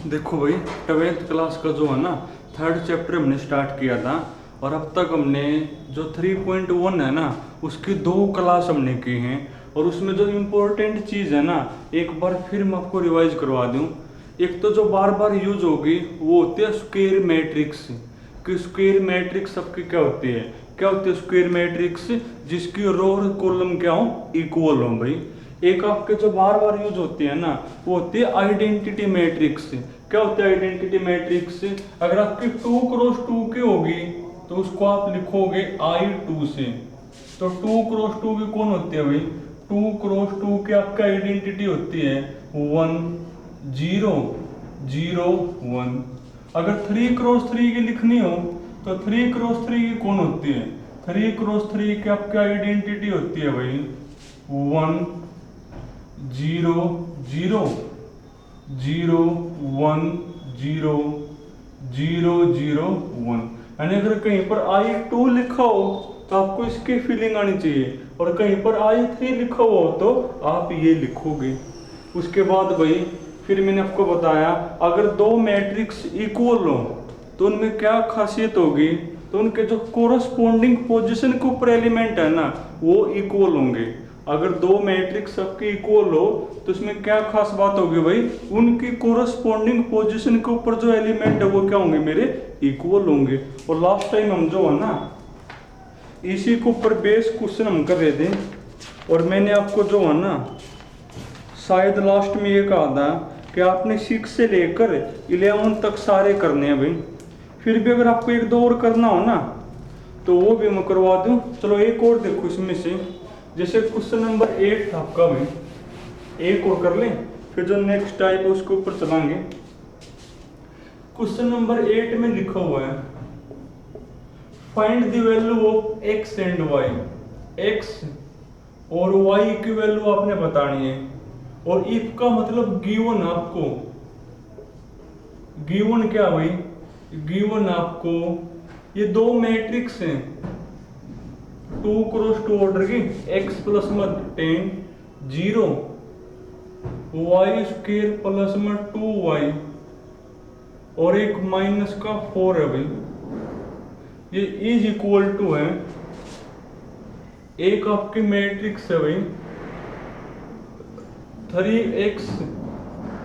देखो भाई, 12th class का जो है ना, थर्ड चैप्टर हमने स्टार्ट किया था और अब तक हमने जो 3.1 है ना, उसकी 2 क्लास हमने की हैं। और उसमें जो इम्पोर्टेंट चीज़ है ना, एक बार फिर मैं आपको रिवाइज करवा दूँ। एक तो जो बार बार यूज होगी वो होती है स्क्वायर मैट्रिक्स। कि स्क्वायर मैट्रिक्स सबकी क्या होती है, क्या होती है स्क्वायर मैट्रिक्स? जिसकी रो और कॉलम क्या हो, इक्वल हो भाई। एक आपके जो बार बार यूज होती है ना, वो होती है आइडेंटिटी मैट्रिक्स। क्या होती है आइडेंटिटी मैट्रिक्स? अगर आपकी 2x2 की होगी तो उसको आप लिखोगे I2 से। तो 2x2 की कौन होती है भाई? 2x2 की आपकी आइडेंटिटी होती है 1 0 0 1। अगर 3x3 की लिखनी हो तो 3x3 की कौन होती है? 3x3 की आपकी आइडेंटिटी होती है भाई 1 0 0 0 1 0 0 0 1। यानी अगर कहीं पर I2 लिखा हो तो आपको इसकी फीलिंग आनी चाहिए, और कहीं पर I3 लिखा हो तो आप ये लिखोगे। उसके बाद भाई फिर मैंने आपको बताया, अगर दो मैट्रिक्स इक्वल हो तो उनमें क्या खासियत होगी? तो उनके जो कोरस्पोंडिंग पोजीशन के ऊपर एलिमेंट है ना, वो इक्वल होंगे। अगर दो मैट्रिक्स सबके इक्वल हो तो इसमें क्या खास बात होगी भाई? उनकी कोरस्पोंडिंग पोजीशन के ऊपर जो एलिमेंट है वो क्या होंगे मेरे? इक्वल होंगे। और लास्ट टाइम हम जो है ना, इसी के ऊपर बेस क्वेश्चन हम कर रहे थे, और मैंने आपको जो है ना शायद लास्ट में ये कहा था कि आपने 6 से लेकर 11 तक सारे करने हैं भाई। फिर भी अगर आपको एक दो और करना हो ना तो वो भी मैं करवा दूं। चलो एक और देखो इसमें से, जैसे क्वेश्चन नंबर 8 था आपका भाई, एक और कर लें फिर जो नेक्स्ट टाइप है उसके ऊपर चलाएंगे। क्वेश्चन नंबर 8 में लिखा हुआ है find the value of x and y। x और y की वैल्यू आपने बतानी है, और इफ का मतलब गिवन। आपको गिवन क्या भाई? गिवन आपको ये दो मैट्रिक्स हैं 2x2 ऑर्डर की, x प्लस में 10 0 y स्क्वायर प्लस में 2y और एक माइनस का 4 है भाई। ये इज इक्वल टू है, एक आपकी मैट्रिक्स है भाई 3x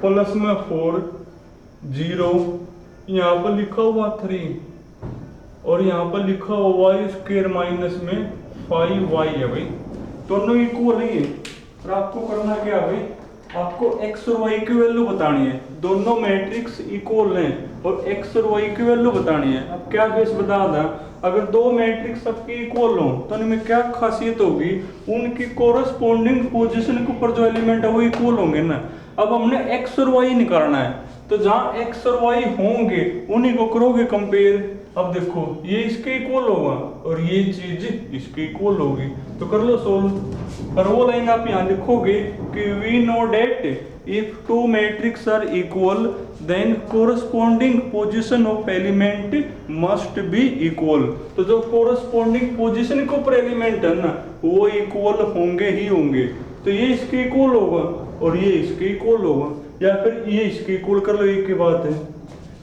प्लस में 4 0, यहाँ पर लिखा हुआ 3 और यहाँ पर लिखा हुआ y स्क्वायर माइनस में 5y है भाई। दोनों इक्वल ही है। और आपको करना क्या है भाई? आपको x और y की वैल्यू बतानी है। दोनों मैट्रिक्स इक्वल हैं और x और y की वैल्यू बतानी है। अब क्या बेस बता था, अगर दो मैट्रिक्स सबकी इक्वल हो तो उनमें क्या खासियत होगी? उनकी कोरस्पोंडिंग पोजीशन के ऊपर जो एलिमेंट है वो इक्वल होंगे ना। अब हमने x और y निकालना है, तो जहां x और y होंगे उन्हीं को करोगे कंपेयर। अब देखो ये इसके इक्वल होगा और ये चीज इसके इक्वल होगी, तो कर लो सोल्व। और वो लाइन आप यहाँ लिखोगे कि we know that if two matrix are equal then corresponding position of element must be equal. तो जो कोरस्पोंडिंग पोजीशन के ऊपर एलिमेंट है ना, वो इक्वल होंगे ही होंगे। तो ये इसके इक्वल होगा और ये इसके इक्वल होगा, या फिर ये इसके इक्वल कर लो, एक ही बात है।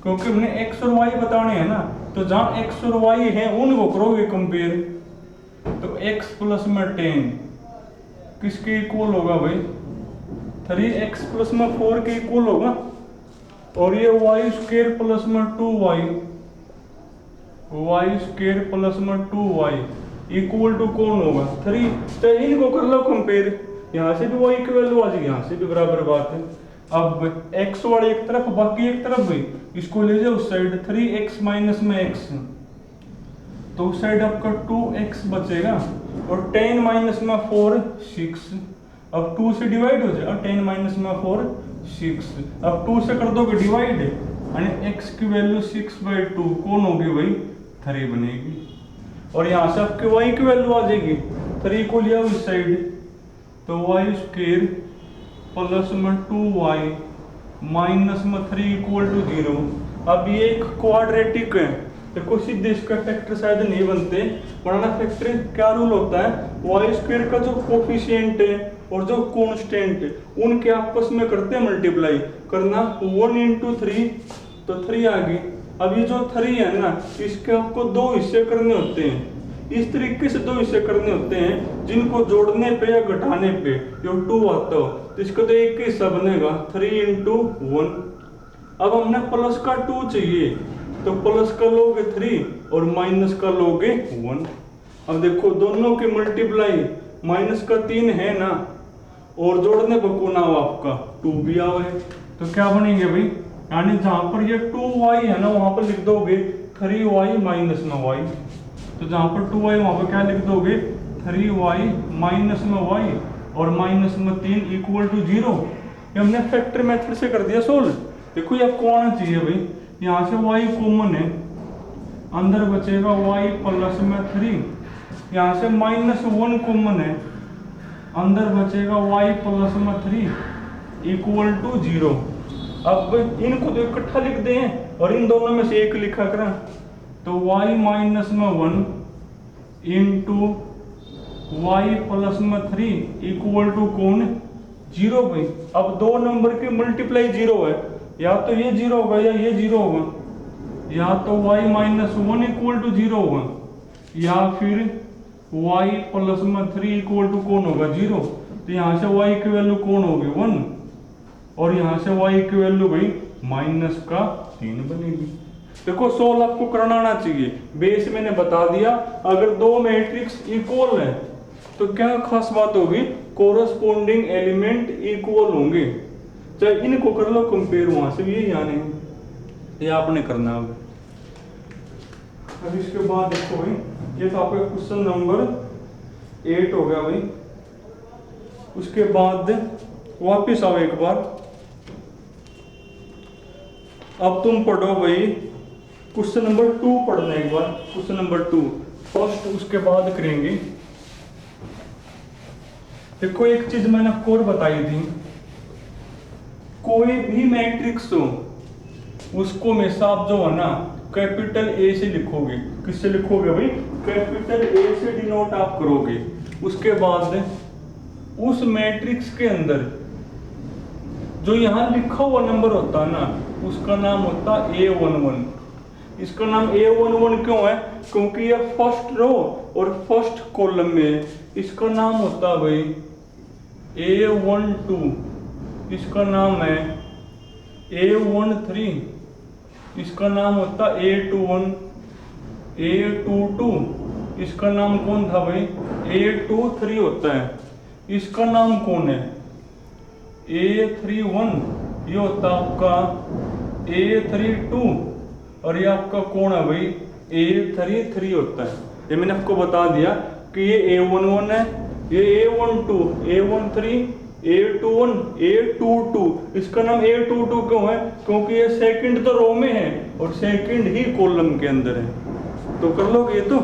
क्योंकि हमने x और y बताने हैं ना, तो जहां x और y है उनको करोगे कंपेयर। तो x प्लस में 10 किसके इक्वल होगा भाई? 3x प्लस में 4 के इक्वल होगा। और ये y स्क्वायर प्लस में 2y, y स्क्वायर प्लस में 2y इक्वल टू कौन होगा? 3। तो इनको कर लो कंपेयर, यहाँ से भी y की वैल्यू आ जाएगी, यहाँ से भी बराबर बात है। अब x वाले एक तरफ बाकी एक तरफ भाई, इसको ले जाओ उस साइड 3x माइनस में x, तो उस साइड आपका 2x बचेगा और 10 माइनस में 4 6। अब 2 से डिवाइड हो जाएगा, 10 माइनस में 4 6। अब 2 से कर दोगे डिवाइड, यानी x की वैल्यू 6/2 कौन होगी भाई? 3 बनेगी। और यहाँ से आपके y की वैल्यू आ जाएगी, 3 को लिया उस साइड, तो y स्क्वायर प्लस में 2y माइनस में 3 इक्वल टू 0। अब ये एक क्वाड्रेटिक है, देखो सीधे इसका फैक्टर शायद नहीं बनते, वरना फैक्टर क्या रूल होता है? y स्क्वायर का जो कोफिशिएंट है और जो कांस्टेंट उनके आपस में करते हैं मल्टीप्लाई करना 1 into 3 तो 3 आ गई। अब ये जो 3 है ना इसके आपको दो हिस्से करने होते हैं, इस तरीके से दो हिस्से करने होते हैं जिनको जोड़ने पे या घटाने पे जो 2 आता हो तो इसका तो एक ही हिस्सा बनेगा 3 into 1। अब हमने प्लस का 2 चाहिए तो प्लस का लोगे 3 और माइनस का लोगे 1। अब देखो दोनों के मल्टीप्लाई माइनस का 3 है ना और जोड़ने पर कौन आओ आपका 2 भी आवे तो क्या बनेंगे भाई, यानी जहां पर ये 2y है ना वहां पर लिख दोगे 3y माइनस में y, तो जहां पर 2y वहां पर क्या लिख दोगे 3y माइनस में y और माइनस में 3 इक्वल टू 0। ये हमने फैक्टर मेथड से कर दिया सोल्व। देखो ये आपको आना चाहिए भाई, यहाँ से y कॉमन है, अंदर बचेगा y प्लस में 3, यहाँ से -1 कॉमन है, अंदर बचेगा y प्लस में 3 इक्वल टू 0। अब इनको तो इकट्ठा लिख दें और इन दोनों में से एक लिखा करें तो y माइनस में 1 इंटू y प्लस में 3 इक्वल टू कौन 0 भाई। अब दो नंबर के मल्टीप्लाई 0 है, या तो ये 0 होगा या ये 0 होगा, या तो y माइनस 1 इक्वल टू 0 होगा या फिर y प्लस में 3 इक्वल टू कौन होगा 0। तो यहाँ से y की वैल्यू कौन होगी 1 और यहाँ से y की वैल्यू भाई माइनस का 3 बनेगी। देखो सोल्व आपको करना आना चाहिए, बेस मैंने बता दिया। अगर दो मैट्रिक्स इक्वल है तो क्या खास बात होगी, कोरस्पोंडिंग एलिमेंट इक्वल होंगे। चाहे इनको कर लो कंपेयर, वहां से भी यही आने ये आपने करना। अब इसके बाद देखो भाई, ये तो आपका क्वेश्चन नंबर 8 हो गया भाई। उसके बाद वापिस आओ एक बार, अब तुम पढ़ो भाई क्वेश्चन नंबर 2 पढ़ना एक बार, क्वेश्चन नंबर 2 फर्स्ट, उसके बाद करेंगे। देखो एक चीज मैंने आपको और बताई थी, कोई भी मैट्रिक्स हो उसको हमेशा आप जो है ना कैपिटल ए से लिखोगे। किससे लिखोगे भाई, कैपिटल ए से डिनोट आप करोगे। उसके बाद उस मैट्रिक्स के अंदर जो यहाँ लिखा हुआ नंबर होता है ना उसका नाम होता है A11। इसका नाम A11 क्यों है, क्योंकि ये फर्स्ट रो और फर्स्ट कॉलम में। इसका नाम होता है भाई A12, इसका नाम है A13, इसका नाम होता A21, A22, इसका नाम कौन था भाई A23 होता है। इसका नाम कौन है A31, ये होता आपका A32 और ये आपका कौन है भाई A33 होता है। ये मैंने आपको बता दिया कि ये A11 है, ये A12, A13, A21, A22। इसका नाम A22 क्यों है, क्योंकि ये सेकंड तो रो में है और सेकंड ही कॉलम के अंदर है। तो कर लोगे ये तो।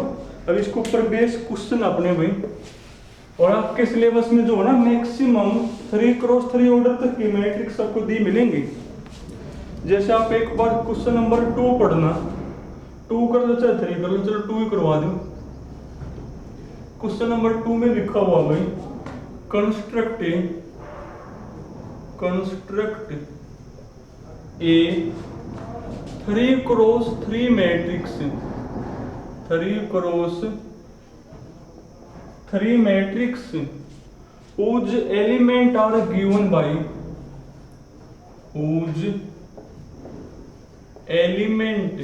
अब इसके ऊपर बेस क्वेश्चन अपने भाई, और आपके सिलेबस में जो है ना मैक्सिमम 3x3 ऑर्डर तक की मैट्रिक्स आपको दी मिलेंगी। जैसे आप एक बार क्वेश्चन नंबर 2 पढ़ना, 2 कर लो चाहे 3 कर लो, चलो 2 ही करवा दो। क्वेश्चन नंबर 2 में लिखा हुआ भाई construct A 3x3 matrix, 3x3 matrix whose element are given by, whose element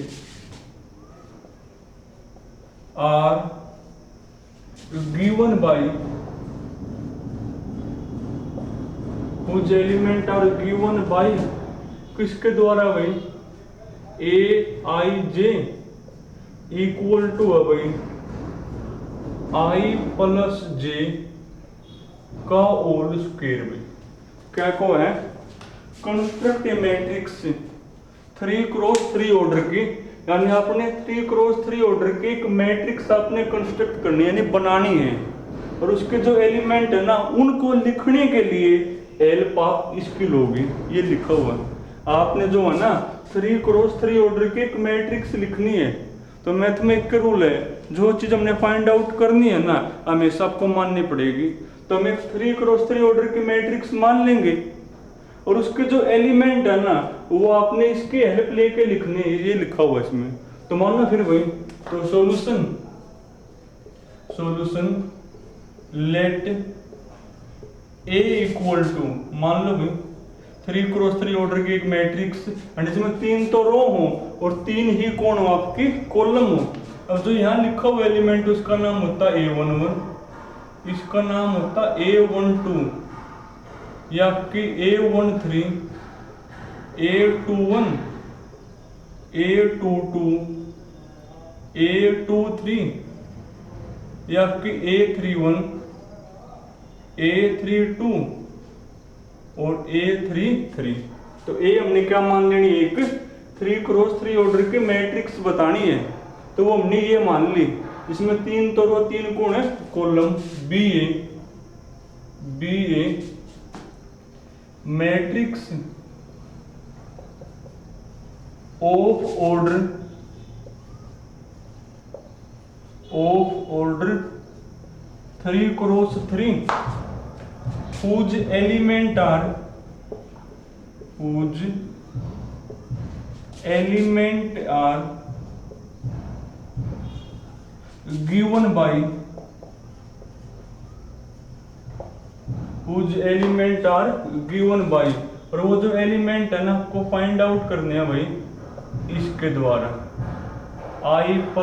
are given by, whose element are given by किसके द्वारा भाई Aij इक्वल टू है भाई I प्लस j का होल स्क्वायर भाई। क्या को है, कंस्ट्रक्ट ए मैट्रिक्स 3x3 ऑर्डर की, यानी आपने 3x3 ऑर्डर की एक मैट्रिक्स आपने कंस्ट्रक्ट करनी यानी बनानी है, और उसके जो एलिमेंट है ना उनको लिखने के लिए हेल्प आप इसकी लोगे। ये लिखा हुआ है आपने जो है ना 3x3 ऑर्डर की एक मैट्रिक्स लिखनी है। तो मैथमेटिक का रूल है, जो चीज हमने फाइंड आउट करनी है ना हमेशा आपको माननी पड़ेगी। तो हम एक 3x3 ऑर्डर की मैट्रिक्स मान लेंगे और उसके जो एलिमेंट है ना वो आपने इसके हेल्प लेके लिखने हैं, ये लिखा हुआ है इसमें। तो मान लो फिर भाई, तो solution let A equal to, मान लो भाई 3x3 ऑर्डर की एक मैट्रिक्स एंड इसमें 3 तो रो हो और 3 ही कौन हो आपकी कॉलम हो। अब जो यहाँ लिखा हुआ एलिमेंट उसका नाम होता है A11, इसका नाम होता है A12, या आपकी A13, A21, A22, A23, या आपकी A31, A32 और A33। तो A हमने क्या मान लेनी है, एक 3x3 ऑर्डर की मैट्रिक्स बतानी है, तो वो हमने ये मान ली। इसमें 3 तो रो 3 कौन है column, BA matrix of order 3x3 whose element are given by और वो जो एलिमेंट है ना आपको फाइंड आउट करने हैं भाई इसके द्वारा, I +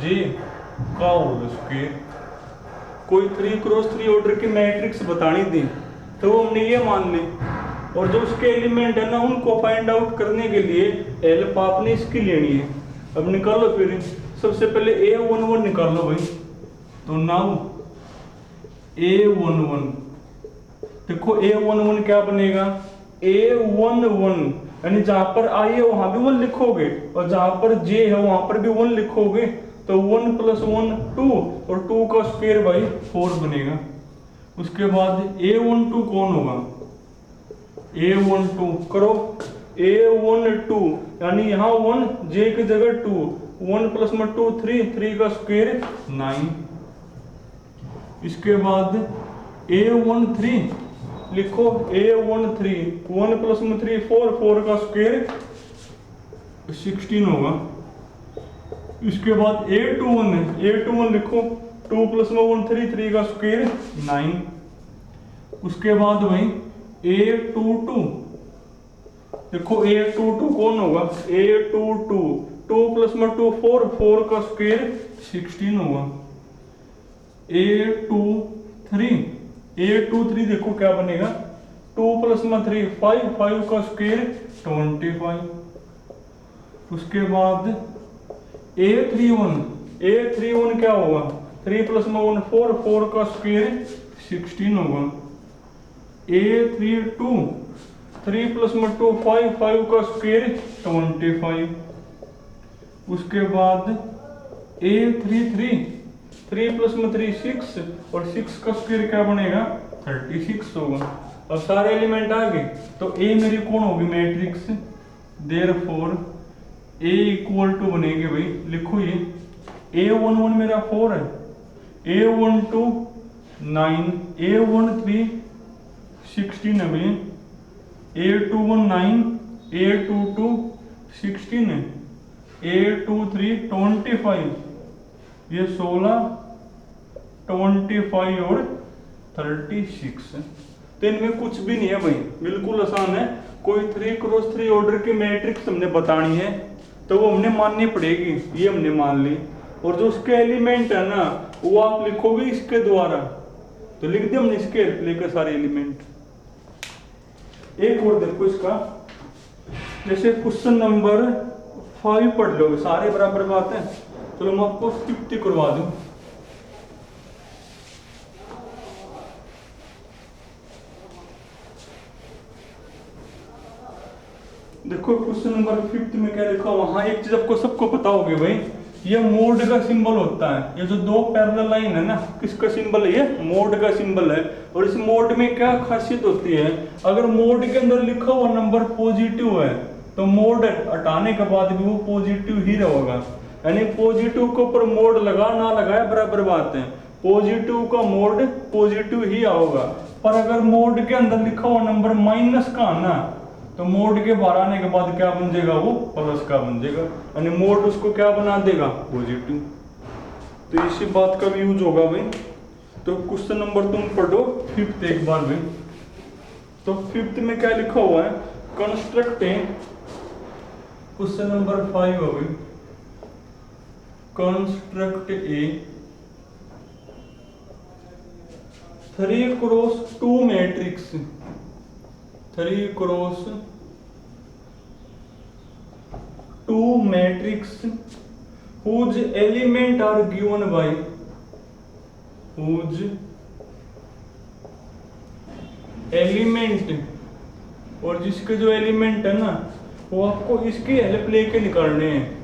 J का होल स्क्वायर। कोई 3x3 ऑर्डर की मैट्रिक्स बतानी थी तो वो हमने ये मान ली, और जो उसके एलिमेंट है ना उनको फाइंड आउट करने के लिए हेल्प आपने इसकी लेनी है। अब निकालो फिर, सबसे पहले A11 निकालो भाई। तो नाउ A11, देखो A11 क्या बनेगा, A11 यानी जहां पर I है वहां भी 1 लिखोगे और जहां पर J है वहां पर भी 1 लिखोगे, तो 1 + 1 2 और 2 का स्क्वायर भाई 4 बनेगा। उसके बाद A12 कौन होगा, A12 करो, A12 यानी यहाँ 1 J की जगह 2, 1 + 2 3 का स्क्वायर 9। इसके बाद A13 लिखो, A13 1 + 3 4 का स्क्वायर 16 होगा। इसके बाद A21 लिखो, 2 + 1 3 का स्क्वायर 9। उसके बाद भाई A22 देखो, A22 कौन होगा, A22 2 + 2 4 का स्क्वायर 16 होगा। A23 देखो क्या बनेगा, 2 + 3 5 का स्क्वायर 25। उसके बाद A31 क्या होगा, 3 + 1 4 का स्क्वायर 16 होगा। A32 3 + 2 5 का स्क्वायर 25। उसके बाद A33 3 + 3 6 और 6 का स्क्वायर क्या बनेगा 36 होगा। और सारे एलिमेंट आ गए, तो A मेरी कौन होगी मैट्रिक्स, देयरफॉर A = बनेगी भाई, लिखो ये A11 मेरा 4 है, A12 9, A13 16 है भाई, A21 9, A22 16 है, A23 25, ये 16 25 और 36 है। तो इनमें कुछ भी नहीं है भाई, बिल्कुल आसान है। कोई 3x3 ऑर्डर की मैट्रिक्स हमने बतानी है तो वो हमने माननी पड़ेगी, ये हमने मान ली। और जो उसके एलिमेंट है ना वो आप लिखोगे इसके द्वारा, तो लिख दिया हमने इसके लेकर सारे एलिमेंट। एक और देखो इसका, जैसे क्वेश्चन नंबर 5 पढ़ लो, सारे बराबर बात है। चलो मैं आपको 50 करवा दूं। देखो क्वेश्चन नंबर 50 में क्या लिखा हुआ, हाँ एक चीज आपको सबको पता होगी भाई, ये मोड का सिंबल होता है। ये जो दो पैरेलल लाइन है ना, किसका सिंबल है, ये मोड का सिंबल है। और इस मोड में क्या खासियत होती है, अगर मोड के अंदर लिखा हुआ नंबर पॉजिटिव है तो मोड हटाने के बाद भी वो पॉजिटिव ही रहेगा। यानी पॉजिटिव के ऊपर मोड लगा ना लगाए बराबर बात है। पॉजिटिव का मोड पॉजिटिव ही आओगा। पर अगर मोड के अंदर लिखा हुआ नंबर माइनस का आना, तो मोड के बाहर आने के बाद क्या बन जाएगा, वो प्लस का बन जाएगा, यानी मोड उसको क्या बना देगा, पॉजिटिव। तो इसी बात का भी यूज होगा भाई। तो क्वेश्चन नंबर तुम पढ़ो 5th एक बार भाई। तो 5th में क्या लिखा हुआ है, कंस्ट्रक्ट ए, क्वेश्चन नंबर 5 हो गई, construct A 3x2 matrix, 3x2 matrix whose element are given by, whose element, और जिसके जो एलिमेंट है ना वो आपको इसकी हेल्प लेके निकालने हैं।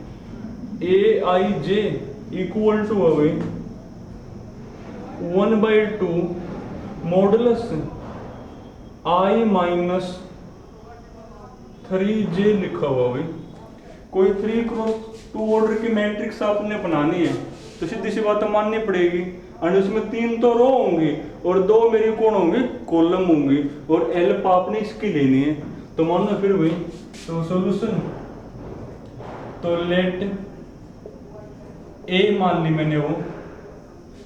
A i j equal to हो गई 1/2 मॉडुलस आई माइनस 3j लिखा हुआ भाई। कोई 3x2 ऑर्डर की मैट्रिक्स आपने बनानी है तो सीधी सी बात माननी पड़ेगी, और उसमें 3 तो रो होंगी और 2 मेरी कौन होंगे, कॉलम होंगी, और हेल्प आपने इसकी लेनी है। तो मानो फिर भाई, तो सॉल्यूशन, तो लेट ए मान ली मैंने वो।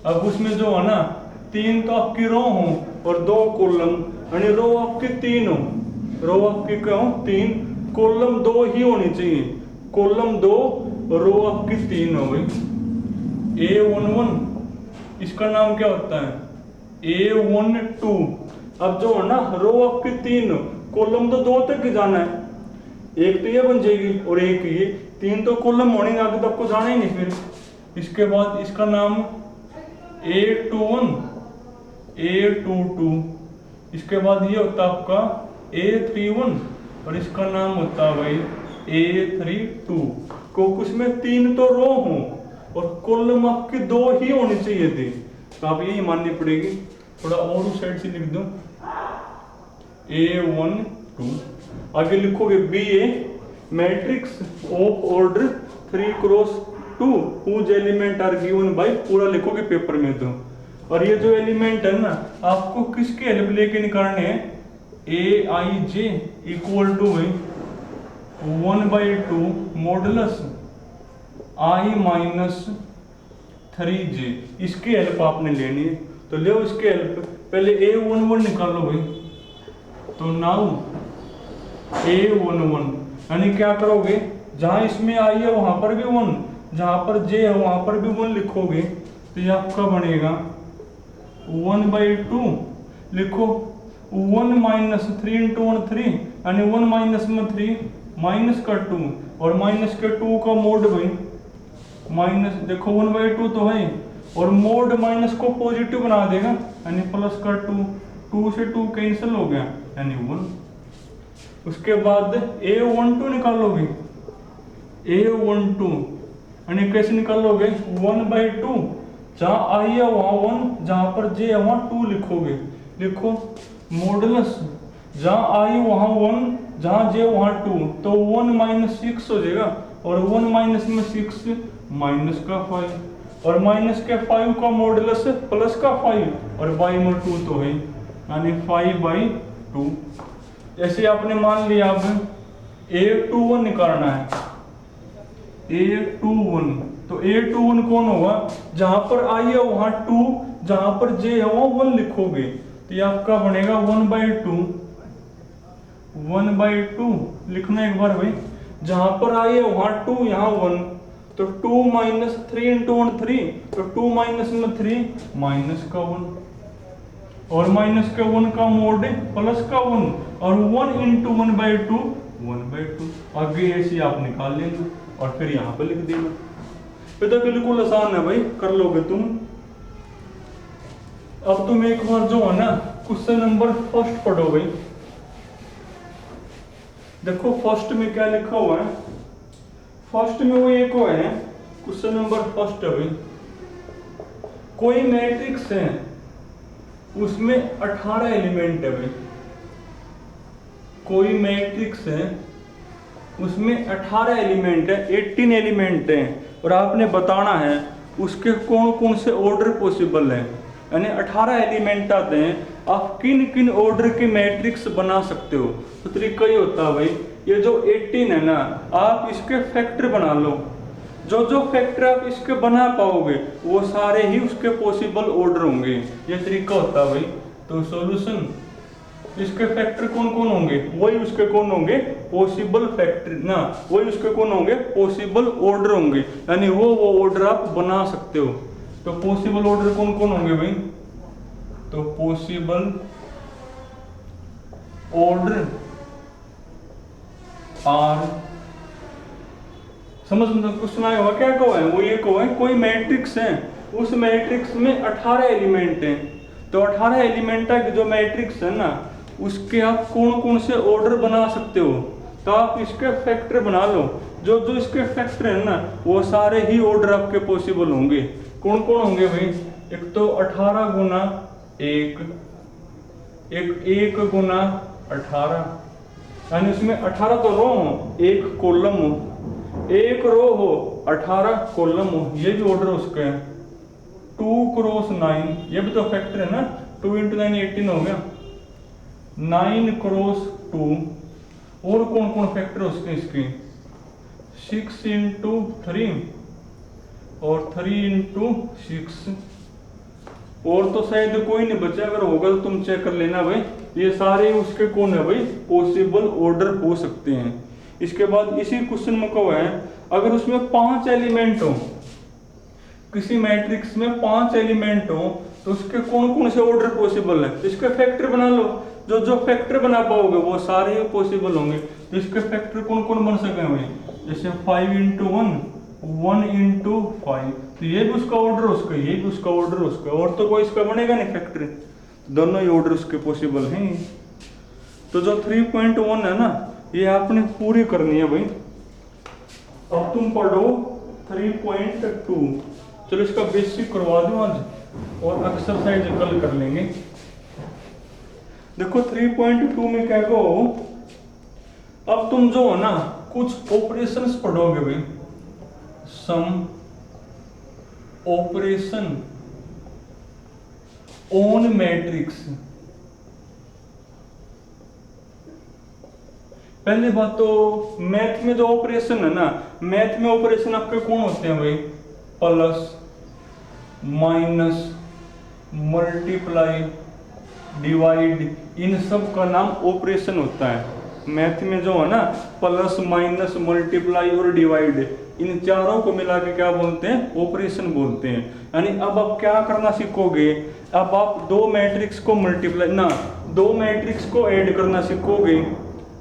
अब उसमें जो है ना 3 तो आपकी रो हो और 2 कॉलम, यानी रो आपकी 3 हो, रो आपकी क्या हो 3, कॉलम 2 ही होनी चाहिए, कॉलम 2 रो आपकी 3 हो गई। A11 इसका नाम क्या होता है, A12। अब जो है ना रो आपकी 3, कॉलम तो 2 तक ही जाना है, एक तो ये बन जाएगी और एक ये, 3 तो कॉलम होने आगे तो आपको जाना ही नहीं फिर। इसके बाद इसका नाम A21, A22, इसके बाद ये होता है आपका A31, और इसका नाम होता है भाई A32। को उसमें 3 तो रो हो और कॉलम आपकी 2 ही होनी चाहिए थी, तो आप यही माननी पड़ेगी। थोड़ा और उस साइड से लिख दो A12, आगे लिखोगे B A matrix of order 3x2 whose element are given by, पूरा लिखोगे पेपर में तो। और ये जो एलिमेंट है ना आपको किसके हेल्प लेके निकालने हैं, a i j equal to 1/2 modulus i minus 3j, इसकी हेल्प आपने लेनी है। तो ले इसके हेल्प, पहले A11 निकालो भाई। तो नाउ A11 यानी क्या करोगे, जहां इसमें आई है वहां पर भी 1, जहां पर j है वहां पर भी 1 लिखोगे, तो ये आपका बनेगा 1/2 लिखो, 1 माइनस 3 इंटू 1 3, यानी 1 माइनस में 3 माइनस का 2, और माइनस के 2 का मोड भाई माइनस, देखो 1/2 तो है, और मोड माइनस को पॉजिटिव बना देगा, यानी प्लस का 2, 2 से 2 कैंसिल हो गया यानी 1। उसके बाद A12 निकालोगे, A12 यानी कैसे निकालोगे, 1/2, जहां आई है वहां 1, जहां पर j है वहां 2 लिखोगे, लिखो मॉडुलस जहां आई वहां 1, जहां j वहां 2, तो 1 माइनस 6 हो जाएगा, और 1 माइनस में 6 माइनस का 5, और माइनस के 5 का मॉडुलस प्लस का 5, और बाई में 2 तो है, यानी 5/2। ऐसे आपने मान लिया। अब A21 निकालना है, A21, तो A21 कौन होगा, जहां पर I है वहां 2, जहां पर J है वहां 1 लिखोगे, तो ये आपका बनेगा 1/2, 1/2 लिखना एक बार भाई, जहां पर I है वहां 2, यहाँ 1, तो 2 माइनस 3 इंटू 1 3, तो 2 माइनस में 3 माइनस का 1, और माइनस के 1 का मोड प्लस का 1, और 1 इंटू 1/2 1/2। आगे ऐसे आप निकाल लेंगे और फिर यहाँ पे लिख देना। ये तो बिल्कुल आसान है भाई, कर लोगे तुम। अब तुम एक बार जो है ना क्वेश्चन नंबर 1 पढ़ो भाई। देखो फर्स्ट में क्या लिखा हुआ है, फर्स्ट में वो एक वो है, क्वेश्चन नंबर 1 है भाई। कोई मैट्रिक्स है उसमें 18 एलिमेंट है भाई, कोई मैट्रिक्स है उसमें 18 एलिमेंट है, 18 एलिमेंट है, और आपने बताना है उसके कौन कौन से ऑर्डर पॉसिबल हैं, यानी 18 एलिमेंट आते हैं, आप किन किन ऑर्डर की मैट्रिक्स बना सकते हो। तो तरीका ये होता है भाई, ये जो 18 है ना, आप इसके फैक्टर बना लो, जो जो फैक्टर आप इसके बना पाओगे वो सारे ही उसके पॉसिबल ऑर्डर होंगे। ये तरीका होता है भाई। तो सॉल्यूशन, इसके फैक्टर कौन कौन होंगे, वही उसके कौन होंगे पॉसिबल फैक्टर ना, वही उसके कौन होंगे पॉसिबल ऑर्डर होंगे, यानी वो ऑर्डर आप बना सकते हो। तो पॉसिबल ऑर्डर कौन कौन होंगे भाई, तो पॉसिबल ऑर्डर आर, समझ क्वेश्चन आया होगा क्या कहो है, वो ये कहो है कोई मैट्रिक्स है, उस मैट्रिक्स में 18 एलिमेंट हैं, तो 18 एलिमेंट की जो मैट्रिक्स है ना, उसके आप कौन कौन से ऑर्डर बना सकते हो, तो आप इसके फैक्टर बना लो, जो जो इसके फैक्टर है ना वो सारे ही ऑर्डर आपके पॉसिबल होंगे। कौन कौन होंगे भाई, एक तो 18 गुना 1, एक गुना 18, यानी उसमें 18 तो रो हो, एक कॉलम हो, एक रो हो 18 कॉलम हो, ये भी ऑर्डर उसका है। 2 क्रॉस 9, ये भी तो फैक्टर है ना, 2 × 9 18 हो गया, 9 क्रॉस 2, और कौन कौन फैक्टर उसके इसके, 6 × 3 और 3 × 6, और तो शायद कोई नहीं बचा, अगर होगा तो तुम चेक कर लेना भाई। ये सारे उसके कौन है भाई पॉसिबल ऑर्डर हो सकते हैं। इसके बाद इसी क्वेश्चन में कहो है, अगर उसमें 5 एलिमेंट हो, किसी मैट्रिक्स में 5 एलिमेंट हो, तो उसके कौन कौन से ऑर्डर पॉसिबल है, इसके फैक्टर बना लो, जो जो फैक्टर बना पाओगे वो सारे ही पॉसिबल होंगे। तो इसके फैक्टर कौन कौन बन सके भाई, जैसे 5 × 1, 1 × 5, तो ये भी उसका ऑर्डर उसका, ये भी उसका ऑर्डर उसका, और तो कोई इसका बनेगा नहीं फैक्टर, दोनों ही ऑर्डर उसके पॉसिबल हैं। तो जो 3.1 है ना, ये आपने पूरी करनी है भाई। अब तुम पढ़ो 3.2, चलो इसका बेसिक करवा दो आज, और एक्सरसाइज कल कर लेंगे। देखो 3.2 में क्या कहो, अब तुम जो हो ना कुछ ऑपरेशंस पढ़ोगे भाई, सम ऑपरेशन ऑन मैट्रिक्स। पहली बात तो मैथ में जो ऑपरेशन है ना, मैथ में ऑपरेशन आपके कौन होते हैं भाई, प्लस माइनस मल्टीप्लाई डिवाइड, इन सब का नाम ऑपरेशन होता है। मैथ में जो है ना प्लस माइनस मल्टीप्लाई और डिवाइड, इन चारों को मिला के क्या बोलते हैं, ऑपरेशन बोलते हैं। यानी अब आप क्या करना सीखोगे, अब आप दो मैट्रिक्स को मल्टीप्लाई ना, दो मैट्रिक्स को ऐड करना सीखोगे,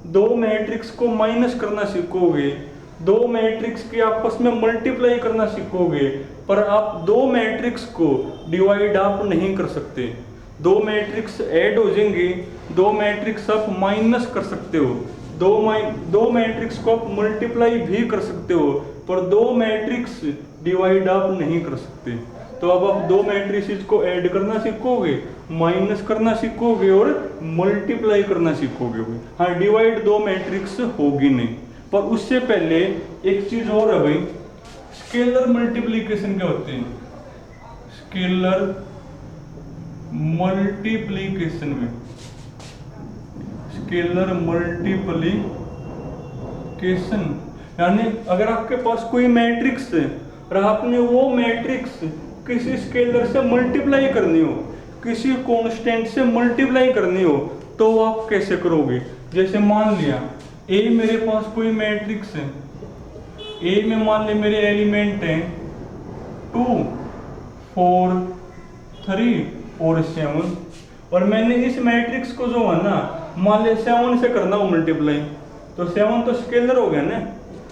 दो मैट्रिक्स को माइनस करना सीखोगे, दो मैट्रिक्स के आपस में मल्टीप्लाई करना सीखोगे, पर आप दो मैट्रिक्स को डिवाइड आप नहीं कर सकते। दो मैट्रिक्स ऐड हो जाएंगे, दो मैट्रिक्स आप माइनस कर सकते हो, दो मैट्रिक्स को आप मल्टीप्लाई भी कर सकते हो, पर दो मैट्रिक्स डिवाइड आप नहीं कर सकते। तो अब आप दो मैट्रिसेस को ऐड करना सीखोगे, माइनस करना सीखोगे और मल्टीप्लाई करना सीखोगे। हाँ, डिवाइड दो मैट्रिक्स होगी नहीं। पर उससे पहले एक चीज और है भाई, स्केलर मल्टीप्लिकेशन क्या होते हैं, स्केलर मल्टीप्लिकेशन में, स्केलर मल्टीप्लिकेशन यानी अगर आपके पास कोई मैट्रिक्स है और आपने वो मैट्रिक्स किसी स्केलर से मल्टीप्लाई करनी हो, किसी कांस्टेंट से मल्टीप्लाई करनी हो, तो आप कैसे करोगे। जैसे मान लिया ए मेरे पास कोई मैट्रिक्स है, ए में मान ले मेरे एलिमेंट हैं 2, 4, 3 और 7, और मैंने इस मैट्रिक्स को जो है ना मान ले 7 से करना हो मल्टीप्लाई, तो 7 तो स्केलर हो गया ना,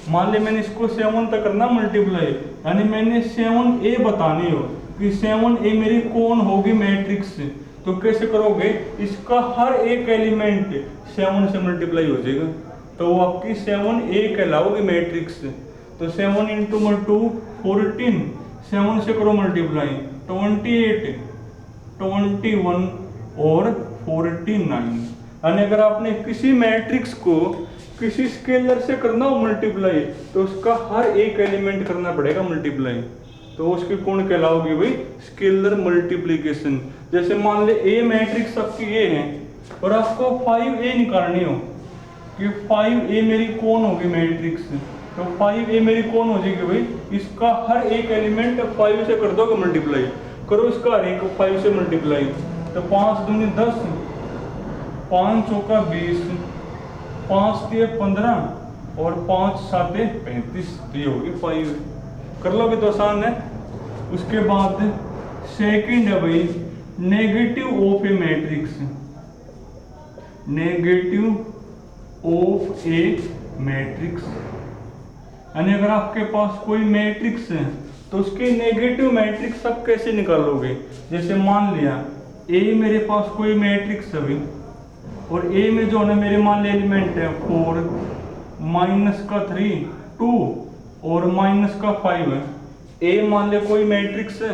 मान ले मैंने इसको 7 तक करना मल्टीप्लाई, यानी मैंने 7a बतानी हो कि 7a मेरी कौन होगी मैट्रिक्स से, तो कैसे करोगे, इसका हर एक एलिमेंट 7 से मल्टीप्लाई हो जाएगा, तो वो आपकी 7a कहलाओगी मैट्रिक्स। तो 7 × 2 14, 7 से करो मल्टीप्लाई 28, 21 और 49। यानी अगर आपने किसी मैट्रिक्स को किसी स्केलर से करना हो मल्टीप्लाई, तो उसका हर एक एलिमेंट करना पड़ेगा मल्टीप्लाई। तो उसकी कौन कहलाओगी भाई? Scalar multiplication. जैसे मान ले ए मैट्रिक्स आपकी ए है और आपको 5A निकालनी हो कि 5A मेरी कौन होगी मैट्रिक्स, तो 5A मेरी कौन हो जाएगी भाई? इसका हर एक एलिमेंट 5 से कर दोगे मल्टीप्लाई, करो इसका हर एक 5 से मल्टीप्लाई, तो 5 दूनी 10, 5 चौका 20, 5 तिये 15 और 5 साते 35, तो ये होगी 5। कर लोगे तो आसान है। उसके बाद सेकंड है भाई negative of A matrix, negative of A matrix, यानी अगर आपके पास कोई मैट्रिक्स है तो उसके नेगेटिव मैट्रिक्स आप कैसे निकालोगे? जैसे मान लिया ए मेरे पास कोई मैट्रिक्स है भाई, और ए में जो है मेरे मान लिया एलिमेंट है 4, माइनस का 3, 2 और माइनस का 5 है। ए मान लिया कोई मैट्रिक्स है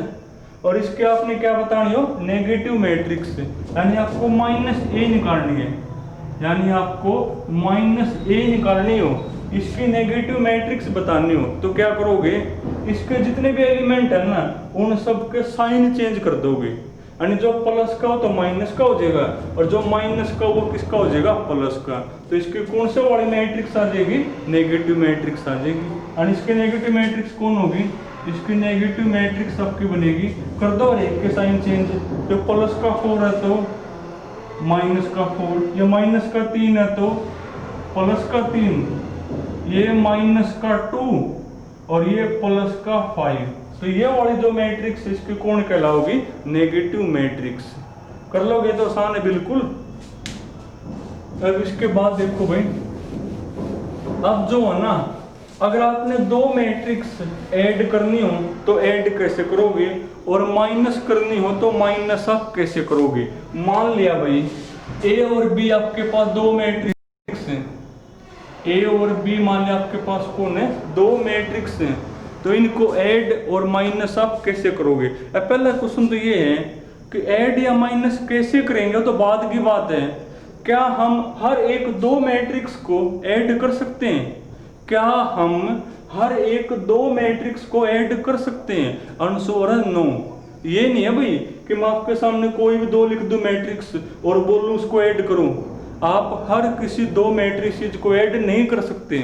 और इसके आपने क्या बतानी हो? नेगेटिव मैट्रिक्स, यानी आपको -A निकालनी है, यानी आपको -A निकालनी हो, इसकी नेगेटिव मैट्रिक्स बतानी हो, तो क्या करोगे? इसके जितने भी एलिमेंट है ना उन सब के साइन चेंज कर दोगे, यानी जो प्लस का हो तो माइनस का हो जाएगा और जो माइनस का वो किसका हो जाएगा? प्लस का। तो इसके कौन से वाली मैट्रिक्स आ जाएगी? नेगेटिव मैट्रिक्स आ जाएगी। और इसके नेगेटिव मैट्रिक्स कौन होगी? इसकी नेगेटिव मैट्रिक्स आपकी बनेगी, कर दो और एक के साइन चेंज, जो प्लस का 4 है तो माइनस का 4, ये माइनस का 3 है तो प्लस का 3, ये माइनस का 2 और ये प्लस का 5, तो ये वाली जो मैट्रिक्स इसकी कौन कहलाओगी? Negative matrix. कर लोगे तो आसान है बिल्कुल। अब इसके बाद देखो भाई, अब जो है ना अगर आपने दो मैट्रिक्स ऐड करनी हो तो ऐड कैसे करोगे, और माइनस करनी हो तो माइनस आप कैसे करोगे? मान लिया भाई ए और बी आपके पास दो मैट्रिक्स हैं, ए और बी मान लिया आपके पास कौन है? दो मैट्रिक्स हैं, तो इनको ऐड और माइनस आप कैसे करोगे? अब पहला क्वेश्चन तो ये है कि ऐड या माइनस कैसे करेंगे, तो बाद की बात है। क्या हम हर एक दो मैट्रिक्स को ऐड कर सकते हैं? क्या हम हर एक दो मैट्रिक्स को ऐड कर सकते हैं? आंसर है नो। ये नहीं है भाई कि मैं आपके सामने कोई भी दो लिख दूं मैट्रिक्स और बोलूं उसको ऐड करूं। आप हर किसी दो मैट्रिक्स को ऐड नहीं कर सकते।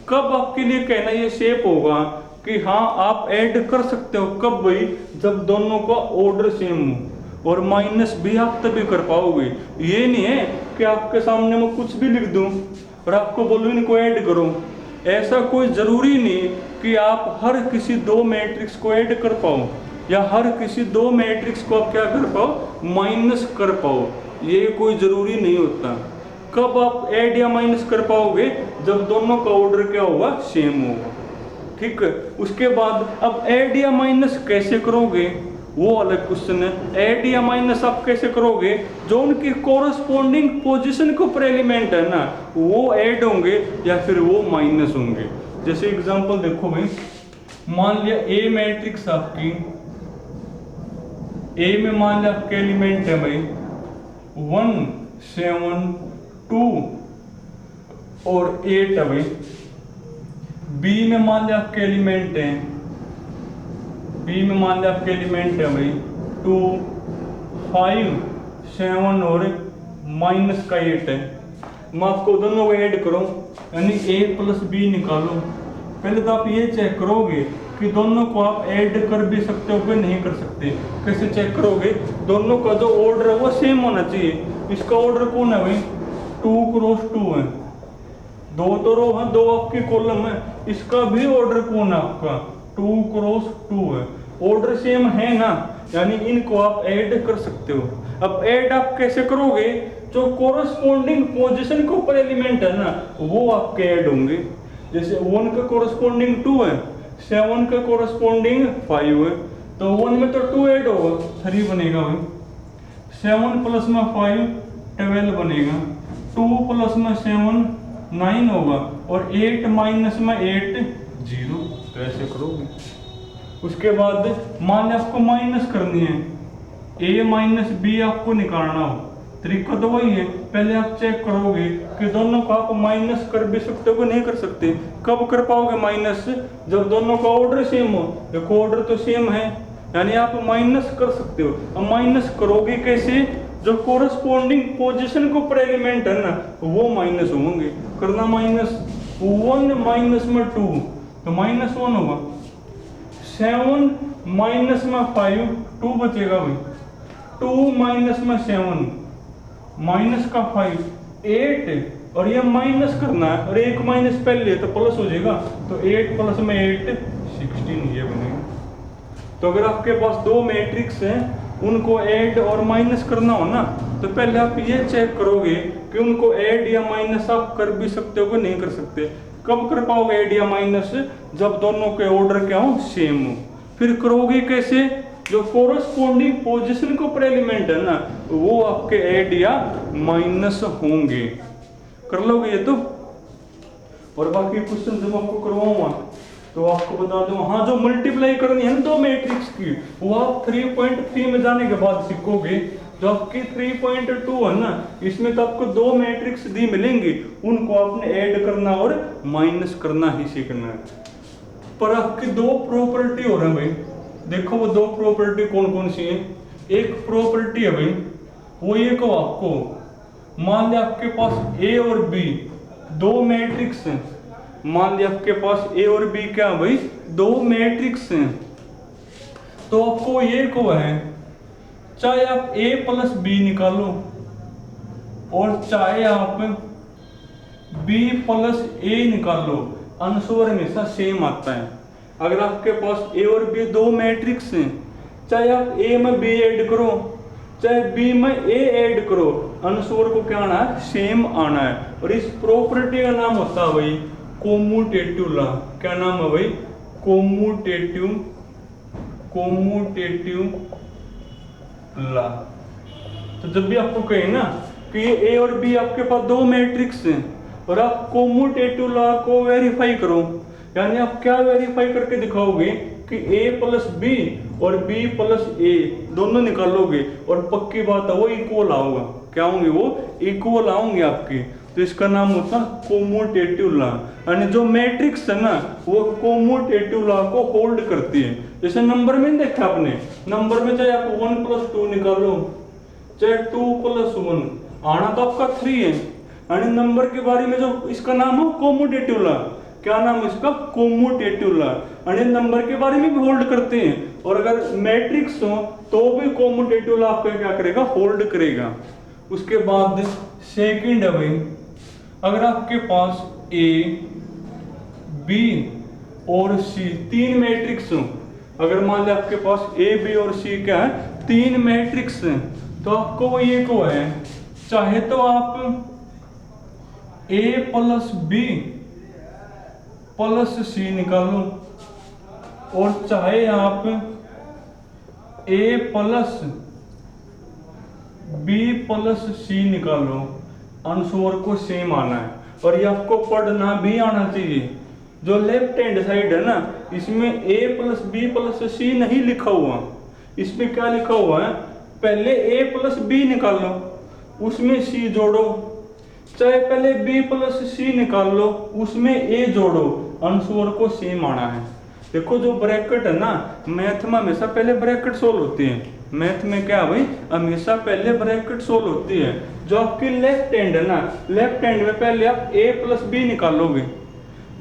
कब आपके लिए कहना ये शेप होगा कि हाँ आप ऐड कर सकते हो? कब भाई? जब दोनों का ऑर्डर सेम हो, और माइनस भी आप तभी कर पाओगे। ये नहीं है कि आपके सामने मैं कुछ भी लिख दूं और आपको बोलूं इनको ऐड करो। ऐसा कोई जरूरी नहीं कि आप हर किसी दो मैट्रिक्स को ऐड कर पाओ या हर किसी दो मैट्रिक्स को आप क्या कर पाओ? माइनस कर पाओ। ये कोई जरूरी नहीं होता। कब आप ऐड या माइनस कर पाओगे? जब दोनों का ऑर्डर क्या होगा? सेम होगा। ठीक है। उसके बाद अब ऐड या माइनस कैसे करोगे वो अलग क्वेश्चन है। ऐड या माइनस आप कैसे करोगे? जो उनकी कोरस्पोंडिंग पोजीशन के ऊपर एलिमेंट है ना वो ऐड होंगे या फिर वो माइनस होंगे। जैसे एग्जांपल देखो भाई, मान लिया ए मैट्रिक्स आपकी, ए में मान लिया आपके एलिमेंट है भाई 1, 7, 2 और 8 है भाई। बी में मान लिया आपके एलिमेंट है, बी में मान लिया आपके एलिमेंट है भाई 2, 5, 7 और माइनस का 8 है। मैं आपको दोनों को ऐड करूं यानी a प्लस बी निकालो। पहले तो आप ये चेक करोगे कि दोनों को आप ऐड कर भी सकते हो कि नहीं कर सकते। कैसे चेक करोगे? दोनों का जो ऑर्डर है वो सेम होना चाहिए। इसका ऑर्डर कौन है भाई? 2 क्रॉस 2 है, दो तो रो है, दो आपकी कॉलम है। इसका भी ऑर्डर कौन है आपका? 2 क्रॉस 2 है। ऑर्डर सेम है ना, यानी इनको आप ऐड कर सकते हो। अब ऐड आप कैसे करोगे? जो कोरस्पोंडिंग पोजीशन के ऊपर एलिमेंट है ना वो आपके ऐड होंगे। जैसे 1 का कोरस्पोंडिंग 2 है, 7 का कोरस्पोंडिंग 5 है, तो 1 में तो 2 ऐड होगा, 3 बनेगा भाई। 7 प्लस में 5 12 बनेगा, 2 प्लस में 7 9 होगा और 8 माइनस में 8 0। तो ऐसे करोगे। उसके बाद मान आपको माइनस करनी है, a माइनस बी आपको निकालना हो तरीका तो वही है, पहले आप चेक करोगे कि दोनों को आप माइनस कर भी सकते हो कि नहीं कर सकते। कब कर पाओगे माइनस? जब दोनों का ऑर्डर सेम हो। देखो ऑर्डर तो सेम है, यानी आप माइनस कर सकते हो। अब माइनस करोगे कैसे? जो कोरस्पोंडिंग पोजीशन को पर एलिमेंट है ना वो माइनस होंगे। करना माइनस 1 माइनस में 2 तो -1 होगा। 7 माइनस में 5 2 बचेगा भाई। 2 माइनस में 7 माइनस का 5 8 और ये माइनस करना है और एक माइनस पहले तो प्लस हो जाएगा, तो 8 प्लस में 8 16 ये बनेगा। तो अगर आपके पास दो मैट्रिक्स हैं उनको ऐड और माइनस करना हो ना तो पहले आप ये चेक करोगे कि उनको ऐड या माइनस आप कर भी सकते हो कि नहीं कर सकते। कब कर पाओगे ऐड या माइनस? जब दोनों के ऑर्डर क्या हो, सेम हो। फिर करोगे कैसे? जो कोरस्पोंडिंग पोजीशन को पर एलिमेंट है ना वो आपके ऐड या माइनस होंगे। कर लोगे ये तो। और बाकी क्वेश्चन जब आपको करवाऊंगा तो आपको बता दूं, हाँ जो मल्टीप्लाई करनी है ना दो मैट्रिक्स की वो आप 3.3 में जाने के बाद सीखोगे। जो आपकी 3.2 है ना इसमें तो आपको दो मैट्रिक्स दी मिलेंगी, उनको आपने ऐड करना और माइनस करना ही सीखना है। पर आपकी दो प्रॉपर्टी हो रहा है भाई, देखो वो दो प्रॉपर्टी कौन कौन सी है। एक प्रॉपर्टी है भाई वो ये को आपको मान लिया आपके पास ए और बी दो मैट्रिक्स हैं। मान लिया आपके पास ए और बी क्या भाई, दो मैट्रिक्स हैं। तो आपको ये को है चाहे आप ए प्लस बी निकालो और चाहे आप बी प्लस ए निकालो, आंसर हमेशा सेम आता है। अगर आपके पास ए और बी दो मैट्रिक्स हैं, चाहे आप ए में बी ऐड करो चाहे बी में ए ऐड करो, आंसर को क्या आना है, सेम आना है। और इस प्रॉपर्टी का नाम होता है भाई कोम्यूटेटिव लॉ। क्या नाम है भाई, कोम्यूटेटिव लॉ। तो जब भी आपको कहे ना कि ए और बी आपके पास दो मैट्रिक्स हैं और आप कोम्यूटेटिव लॉ को वेरीफाई करो, यानी आप क्या वेरीफाई करके दिखाओगे कि a प्लस बी और b प्लस ए दोनों निकालोगे और पक्की बात है वो इक्वल आओगे। क्या होंगे वो, इक्वल आओगे आपके। तो इसका नाम होता है कोम्यूटेटिव लॉ। यानी जो मैट्रिक्स है ना वो कोम्यूटेटिव लॉ को होल्ड करती है। जैसे नंबर में देखा आपने, नंबर में चाहे आप 1 प्लस 2 निकालो चाहे 2 प्लस 1, आना तो आपका 3 है। यानी नंबर के बारे में जो इसका नाम है कोम्यूटेटिव लॉ। क्या नाम है इसका, कोम्यूटेटिव लॉ। यानी नंबर के बारे में भी होल्ड करते हैं और अगर मैट्रिक्स हो तो भी कोम्यूटेटिव लॉ आपका क्या करेगा, होल्ड करेगा। उसके बाद सेकंड है भाई, अगर आपके पास ए बी और सी तीन मैट्रिक्स हो, अगर मान लिया आपके पास ए बी और सी क्या है, तीन मैट्रिक्स हैं, तो आपको वो ये को है चाहे तो आप ए प्लस बी प्लस सी निकालो और चाहे आप ए प्लस बी प्लस सी निकालो, आंसर को सेम आना है। और ये आपको पढ़ना भी आना चाहिए। जो लेफ्ट हैंड साइड है ना इसमें a प्लस बी प्लस सी नहीं लिखा हुआ, इसमें क्या लिखा हुआ है, पहले a प्लस बी निकालो उसमें c जोड़ो, चाहे पहले b प्लस सी निकाल लो उसमें a जोड़ो, आंसर को सेम आना है। देखो जो ब्रैकेट है ना मैथ में हमेशा पहले ब्रैकेट सोल्व होती है। मैथ में क्या भाई, हमेशा पहले ब्रैकेट सोल्व होती है। जो आपकी लेफ्ट हैंड है ना, लेफ्ट हैंड में पहले आप a प्लस बी निकालोगे,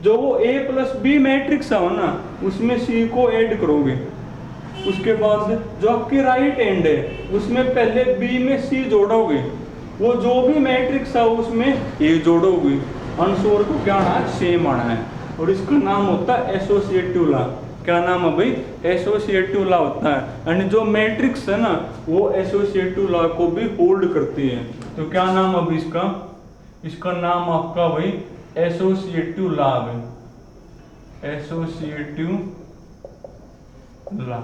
जो वो a प्लस बी मैट्रिक्स है ना उसमें c को ऐड करोगे। उसके बाद जो आपकी राइट हैंड है उसमें पहले b में c जोड़ोगे, वो जो भी मैट्रिक्स है उसमें a जोड़ोगे, आंसर को क्या आना है, सेम आना है। और इसका नाम होता है एसोसिएटिव लॉ। क्या नाम है भाई, एसोसिएटिव लॉ होता है। यानी जो मैट्रिक्स है ना वो एसोसिएटिव लॉ को भी होल्ड करती है। तो क्या नाम है इसका, इसका नाम आपका भाई एसोसिएटिव लॉ है, एसोसिएटिव लॉ।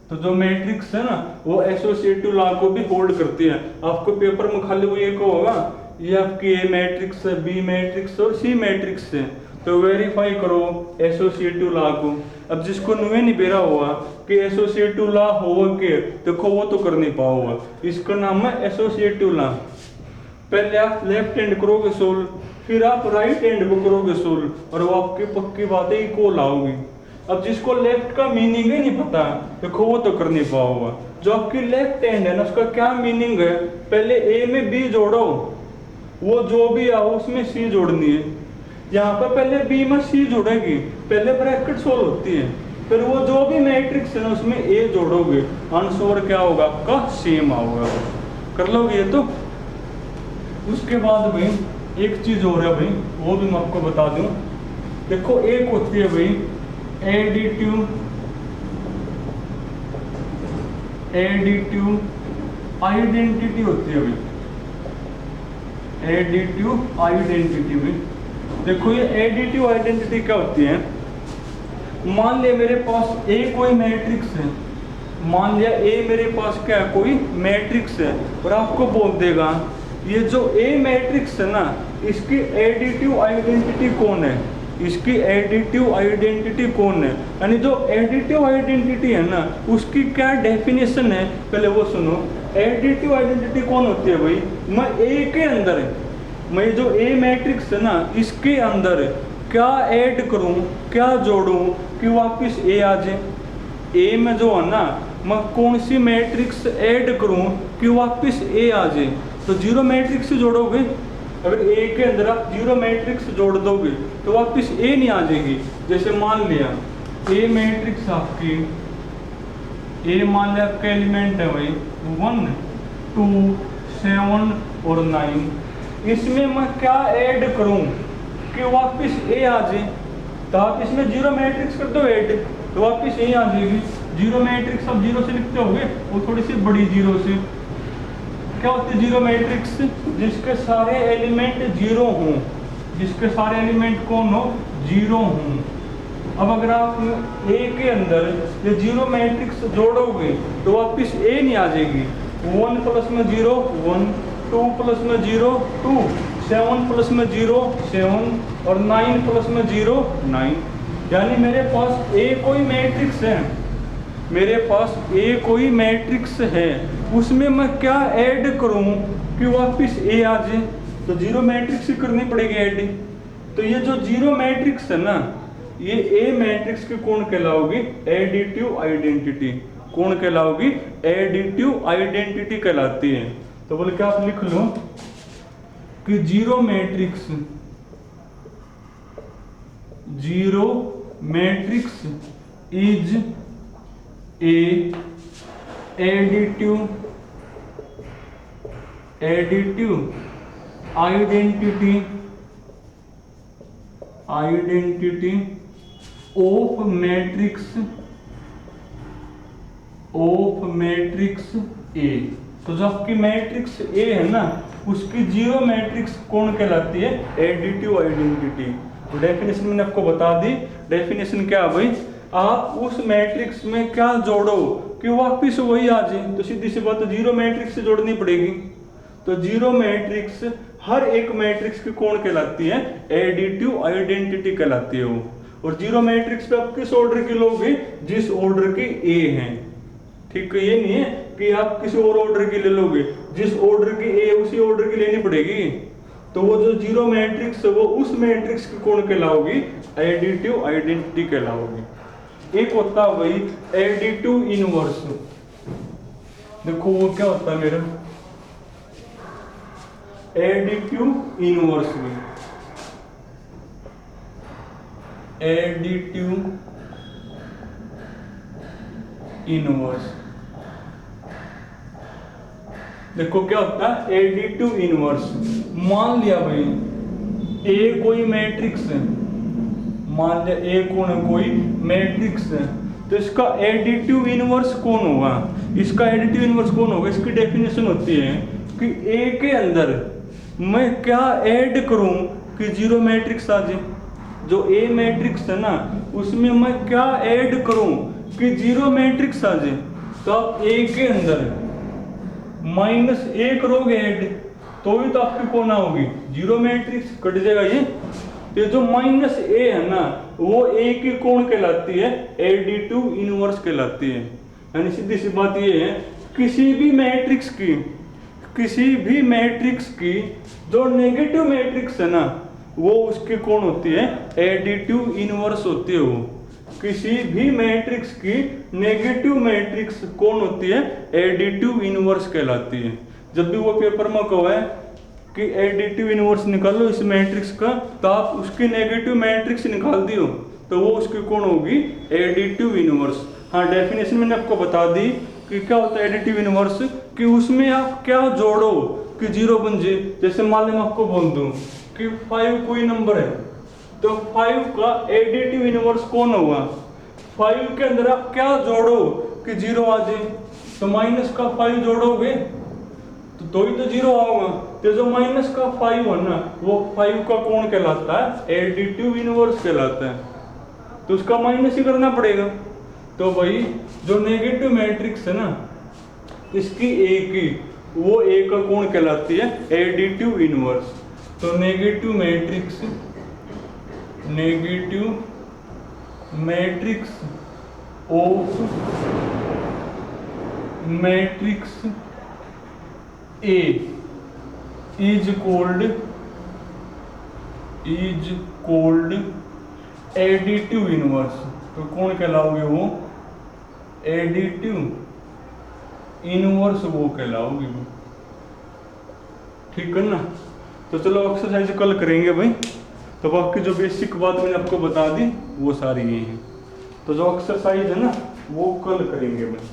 तो जो मैट्रिक्स है ना वो एसोसिएटिव लॉ को भी होल्ड करती है। आपको पेपर में खाली वो ये को होगा ये आपकी ए मैट्रिक्स है, बी मैट्रिक्स और सी मैट्रिक्स है, तो वेरीफाई करो एसोसिएटिव लॉ को। अब जिसको नुए नहीं बेरा हुआ कि एसोसिएटिव लॉ हो के देखो वो तो कर नहीं पाओगा, इसका नाम है एसोसिएटिव लॉ। पहले आप लेफ्ट हैंड करोगे सोल्व, फिर आप राइट हैंड को करोगे सोल्व, और वो आपकी पक्की बात है को लाओगी। अब जिसको लेफ्ट का मीनिंग ही नहीं पता देखो वो तो कर नहीं पाओगा। जो आपकी लेफ्ट हैंड है ना उसका क्या मीनिंग है, पहले ए में बी जोड़ो, वो जो भी आओ उसमें सी जोड़नी है। यहाँ पर पहले बी में सी जोड़ेगी, पहले ब्रैकेट सोल्व होती है, फिर वो जो भी मैट्रिक्स है ना उसमें ए जोड़ोगे, आंसर क्या होगा आपका सेम आओगा। कर लोगे ये तो। उसके बाद भाई एक चीज और है भाई, वो भी मैं आपको बता दूं। देखो एक होती है भाई एडिटिव आइडेंटिटी होती है भाई, एडिटिव आइडेंटिटी में। देखो ये एडिटिव आइडेंटिटी क्या होती है, मान लिया मेरे पास ए कोई मैट्रिक्स है, मान लिया ए मेरे पास क्या है कोई मैट्रिक्स है, और आपको बोल देगा ये जो ए मैट्रिक्स है ना इसकी एडिटिव आइडेंटिटी कौन है, इसकी एडिटिव आइडेंटिटी कौन है, यानी जो एडिटिव आइडेंटिटी है ना उसकी क्या डेफिनेशन है, पहले वो सुनो। एडिटिव आइडेंटिटी कौन होती है भाई, मैं ए के अंदर है, मैं जो ए मैट्रिक्स है ना इसके अंदर क्या ऐड करूं, क्या जोड़ूं कि वापिस ए आ जाए। ए में जो है ना मैं कौन सी मैट्रिक्स ऐड करूं कि वापिस ए आ जाए, तो जीरो मैट्रिक्स से जोड़ोगे। अगर ए के अंदर आप जीरो मैट्रिक्स जोड़ दोगे तो वापिस ए नहीं आ जाएगी। जैसे मान लिया ए मैट्रिक्स आपकी, ए मान लिया आपका एलिमेंट है भाई 1 2 7 और 9, इसमें मैं क्या ऐड करूं कि वापिस ए आ जाए, तो आप इसमें जीरो मैट्रिक्स कर दो ऐड तो वापिस ए आ जाएगी। जीरो मैट्रिक्स आप जीरो से लिखते होगे, वो थोड़ी सी बड़ी जीरो से। क्या होती है जीरो मैट्रिक्स, जिसके सारे एलिमेंट जीरो हों, जिसके सारे एलिमेंट कौन हो जीरो हों। अब अगर आप ए के अंदर ये जीरो मैट्रिक्स जोड़ोगे तो वापिस ए नहीं आ जाएगी। 1 प्लस में 0 1, 2 प्लस में 0 2, 7 प्लस में 0 7 और 9 प्लस में 0 9। यानी मेरे पास ए कोई मैट्रिक्स है, मेरे पास ए कोई मैट्रिक्स है, उसमें मैं क्या ऐड करूं कि वापिस ए आ जाए, तो जीरो मैट्रिक्स ही करनी पड़ेगी ऐड। तो ये जो जीरो मैट्रिक्स है ना ये ए मैट्रिक्स की कौन कहलाओगी, एडिटिव आइडेंटिटी। कौन कहलाओगी, एडिटिव आइडेंटिटी कहलाती है। तो बोले क्या आप लिख लो कि zero matrix is a additive identity of matrix A. तो जो आपकी मैट्रिक्स ए है ना उसकी जीरो मैट्रिक्स कौन कहलाती है, एडिटिव आइडेंटिटी। तो डेफिनेशन मैंने आपको बता दी। डेफिनेशन क्या है भाई, आप उस मैट्रिक्स में क्या जोड़ो कि वापिस वही आ जाए। तो सीधी सी बात है जीरो मैट्रिक्स से जोड़नी पड़ेगी। तो जीरो मैट्रिक्स हर एक मैट्रिक्स की कौन कहलाती है, एडिटिव आइडेंटिटी कहलाती है वो। और जीरो मैट्रिक्स पे आप किस ऑर्डर की लोगे, जिस ऑर्डर की ए है। ठीक है, ये नहीं है कि आप किसी और ऑर्डर की ले लोगे, जिस ऑर्डर की ए उसी ऑर्डर की लेनी पड़ेगी। तो वो जो जीरो मैट्रिक्स है वो उस मैट्रिक्स की कौन कहलाओगी, एडिटिव आइडेंटिटी कहलाओगी। एक होता है भाई एडिटिव इनवर्स। देखो वो क्या होता है मेरा, एडिटिव इनवर्स में एडिटिव इनवर्स। देखो क्या होता है एडिटिव इनवर्स। मान लिया भाई ए कोई मैट्रिक्स है, मान लिया ए कौन है, कोई मैट्रिक्स है, तो इसका एडिटिव इनवर्स कौन होगा, इसका एडिटिव इनवर्स कौन होगा। इसकी डेफिनेशन होती है कि ए के अंदर मैं क्या ऐड करूं कि जीरो मैट्रिक्स आ जाए। जो ए मैट्रिक्स है ना उसमें मैं क्या ऐड करूं कि जीरो मैट्रिक्स आ जाए। तो आप ए के अंदर -a करोगे ऐड तो ही तो आपकी कौन आओगी, जीरो मैट्रिक्स। कट जाएगा ये, तो जो माइनस ए है ना वो ए की कौन कहलाती है, एडिटिव इनवर्स कहलाती है। यानी सीधी सी बात ये है किसी भी मैट्रिक्स की जो नेगेटिव मैट्रिक्स है ना वो उसकी कौन होती है, एडिटिव इनवर्स होती है। वो किसी भी मैट्रिक्स की नेगेटिव मैट्रिक्स कौन होती है, एडिटिव इनवर्स कहलाती है। जब भी वो पेपर में कहा है कि एडिटिव इनवर्स निकालो इस मैट्रिक्स का, तो आप उसकी नेगेटिव मैट्रिक्स निकाल दियो तो वो उसकी कौन होगी, एडिटिव इनवर्स। हाँ, डेफिनेशन मैंने आपको बता दी कि क्या होता है एडिटिव इनवर्स, कि उसमें आप क्या जोड़ो कि जीरो बन जाए। जैसे मान लो मैं आपको बोल दूं कि 5 कोई नंबर है, तो 5 का एडिटिव इनवर्स कौन होगा, 5 के अंदर आप क्या जोड़ो कि जीरो आ जाए। तो माइनस का 5 जोड़ोगे तो ही तो जीरो आऊंगा। तो जो माइनस का 5 है ना वो 5 का कौन कहलाता है, एडिटिव इनवर्स कहलाता है। तो उसका माइनस ही करना पड़ेगा। तो भाई जो नेगेटिव मैट्रिक्स है ना इसकी ए की, वो ए का कौन कहलाती है, एडिटिव इनवर्स। तो negative matrix of matrix A is called additive inverse. तो कौन कहलाओगे, वो एडिटिव इनवर्स वो कहलाओगे वो। ठीक है ना। तो चलो एक्सरसाइज कल करेंगे भाई। तो बाकी जो बेसिक बात मैंने आपको बता दी वो सारी ये हैं। तो जो एक्सरसाइज है ना वो कल करेंगे भाई।